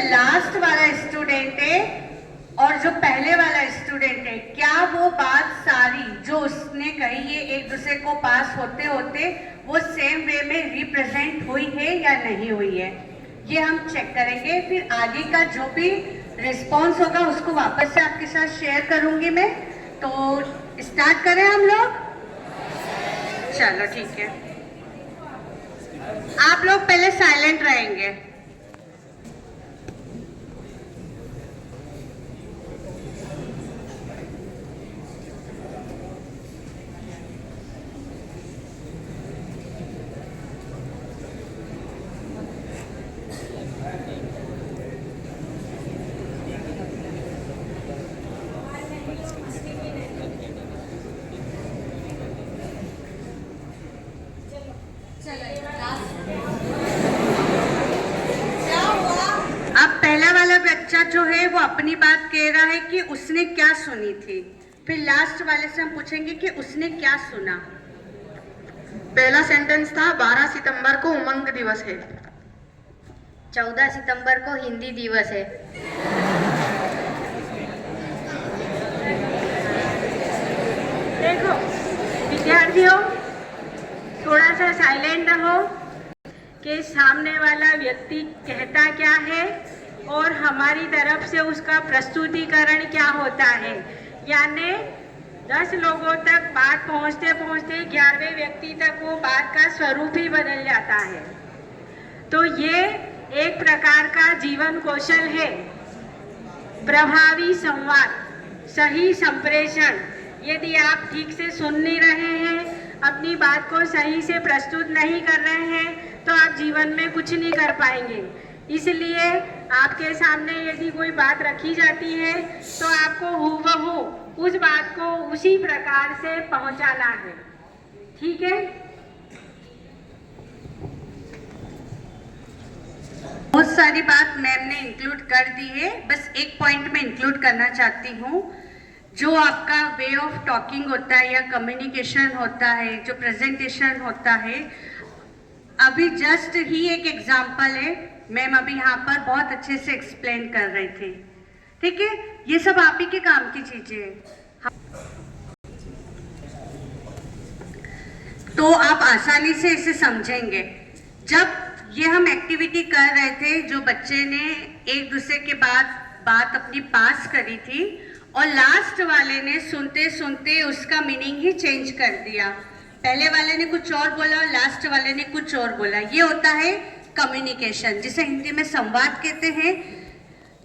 Last वाला student है और जो पहले वाला स्टूडेंट है, क्या वो बात सारी जो उसने कही है एक दूसरे को पास होते होते वो सेम वे में रिप्रेजेंट हुई है या नहीं हुई है, ये हम चेक करेंगे। फिर आगे का जो भी रिस्पॉन्स होगा उसको वापस से आपके साथ शेयर करूंगी मैं। तो स्टार्ट करें हम लोग। चलो ठीक है, आप लोग पहले साइलेंट रहेंगे। अब पहला वाला बच्चा जो है वो अपनी बात कह रहा है कि उसने क्या सुनी थी। फिर लास्ट वाले से हम पूछेंगे कि उसने क्या सुना। पहला सेंटेंस था 12 सितंबर को उमंग दिवस है। 14 सितंबर को हिंदी दिवस है। देखो विद्यार्थियों, थोड़ा सा साइलेंट रहो कि सामने वाला व्यक्ति कहता क्या है और हमारी तरफ से उसका प्रस्तुतिकरण क्या होता है। यानी 10 लोगों तक बात पहुंचते पहुंचते 11वें व्यक्ति तक वो बात का स्वरूप ही बदल जाता है। तो ये एक प्रकार का जीवन कौशल है। प्रभावी संवाद, सही संप्रेषण। यदि आप ठीक से सुन नहीं रहे हैं, अपनी बात को सही से प्रस्तुत नहीं कर रहे हैं, तो आप जीवन में कुछ नहीं कर पाएंगे। इसलिए आपके सामने यदि कोई बात रखी जाती है तो आपको हूबहू उस बात को उसी प्रकार से पहुंचाना है। ठीक है, बहुत सारी बात मैम ने इंक्लूड कर दी है, बस एक पॉइंट में इंक्लूड करना चाहती हूँ। जो आपका वे ऑफ टॉकिंग होता है या कम्युनिकेशन होता है, जो प्रेजेंटेशन होता है, अभी जस्ट ही एक एग्जाम्पल है। मैम अभी यहाँ पर बहुत अच्छे से एक्सप्लेन कर रहे थे। ठीक है, ये सब आप ही के काम की चीजें हैं, तो आप आसानी से इसे समझेंगे। जब ये हम एक्टिविटी कर रहे थे, जो बच्चे ने एक दूसरे के बाद बात अपनी पास करी थी और लास्ट वाले ने सुनते सुनते उसका मीनिंग ही चेंज कर दिया। पहले वाले ने कुछ और बोला और लास्ट वाले ने कुछ और बोला। ये होता है कम्युनिकेशन, जिसे हिंदी में संवाद कहते हैं।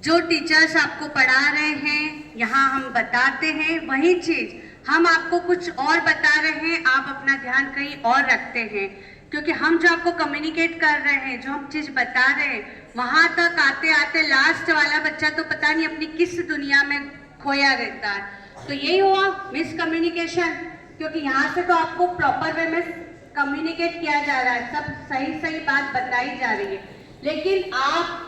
जो टीचर्स आपको पढ़ा रहे हैं, यहाँ हम बताते हैं वही चीज हम आपको कुछ और बता रहे हैं, आप अपना ध्यान कहीं और रखते हैं। क्योंकि हम जो आपको कम्युनिकेट कर रहे हैं, जो हम चीज बता रहे हैं, वहां तक आते आते लास्ट वाला बच्चा तो पता नहीं अपनी किस दुनिया में खोया रहता है। तो यही हुआ मिसकम्युनिकेशन, क्योंकि यहाँ से तो आपको प्रॉपर वे में कम्युनिकेट किया जा रहा है, सब सही सही बात बताई जा रही है, लेकिन आप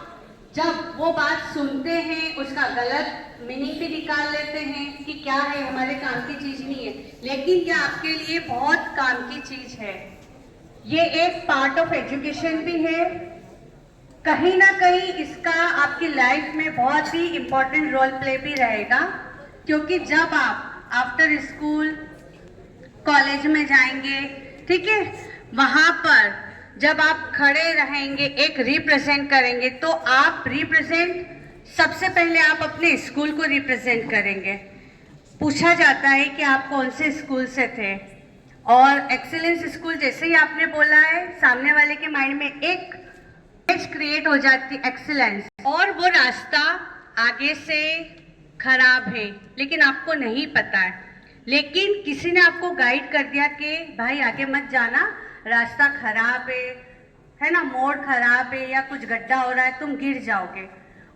जब वो बात सुनते हैं उसका गलत मीनिंग भी निकाल लेते हैं कि क्या है, हमारे काम की चीज नहीं है, लेकिन ये आपके लिए बहुत काम की चीज है। ये एक पार्ट ऑफ एजुकेशन भी है। कहीं ना कहीं इसका आपकी लाइफ में बहुत ही इम्पोर्टेंट रोल प्ले भी रहेगा, क्योंकि जब आप आफ्टर स्कूल कॉलेज में जाएंगे, ठीक है, वहां पर जब आप खड़े रहेंगे, एक रिप्रेजेंट करेंगे, तो आप रिप्रेजेंट सबसे पहले आप अपने स्कूल को रिप्रेजेंट करेंगे। पूछा जाता है कि आप कौन से स्कूल से थे, और एक्सीलेंस स्कूल जैसे ही आपने बोला है, सामने वाले के माइंड में एक इमेज क्रिएट हो जाती है एक्सीलेंस, और वो रास्ता आगे से खराब है लेकिन आपको नहीं पता है, लेकिन किसी ने आपको गाइड कर दिया कि भाई आगे मत जाना, रास्ता खराब है ना, मोड़ खराब है या कुछ गड्ढा हो रहा है, तुम गिर जाओगे।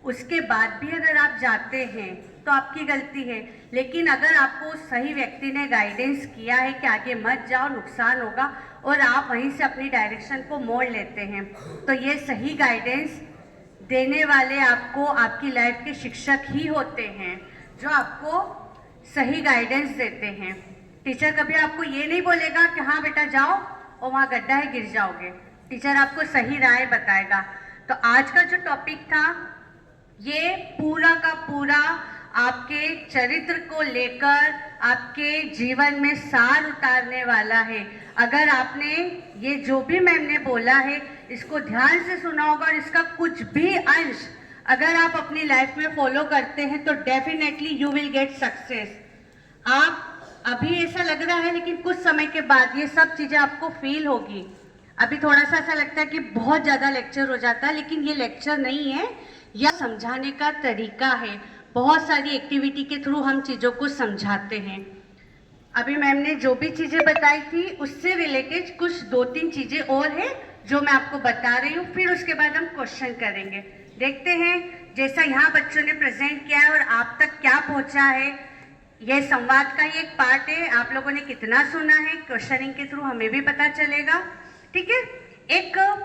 उसके बाद भी अगर आप जाते हैं तो आपकी गलती है, लेकिन अगर आपको सही व्यक्ति ने गाइडेंस किया है कि आगे मत जाओ, नुकसान होगा, और आप वहीं से अपनी डायरेक्शन को मोड़ लेते हैं, तो ये सही गाइडेंस देने वाले आपको आपकी लाइफ के शिक्षक ही होते हैं, जो आपको सही गाइडेंस देते हैं। टीचर कभी आपको ये नहीं बोलेगा कि हाँ बेटा जाओ और वहाँ गड्ढा है गिर जाओगे। टीचर आपको सही राय बताएगा। तो आज का जो टॉपिक था ये पूरा का पूरा आपके चरित्र को लेकर आपके जीवन में सार उतारने वाला है। अगर आपने ये जो भी मैम ने बोला है इसको ध्यान से सुना होगा और इसका कुछ भी अंश अगर आप अपनी लाइफ में फॉलो करते हैं तो definitely you will get success. आप अभी ऐसा लग रहा है लेकिन कुछ समय के बाद ये सब चीज़ें आपको फील होगी। अभी थोड़ा सा ऐसा लगता है कि बहुत ज़्यादा लेक्चर हो जाता है, लेकिन ये लेक्चर नहीं है, यह समझाने का तरीका है। बहुत सारी एक्टिविटी के थ्रू हम चीज़ों को समझाते हैं। अभी मैम ने जो भी चीज़ें बताई थी उससे रिलेटेड कुछ 2-3 चीज़ें और है जो मैं आपको बता रही हूँ, फिर उसके बाद हम क्वेश्चन करेंगे। देखते हैं जैसा यहाँ बच्चों ने प्रेजेंट किया है और आप तक क्या पहुँचा है। यह संवाद का ही एक पार्ट है, आप लोगों ने कितना सुना है क्वेश्चनिंग के थ्रू हमें भी पता चलेगा। ठीक है, एक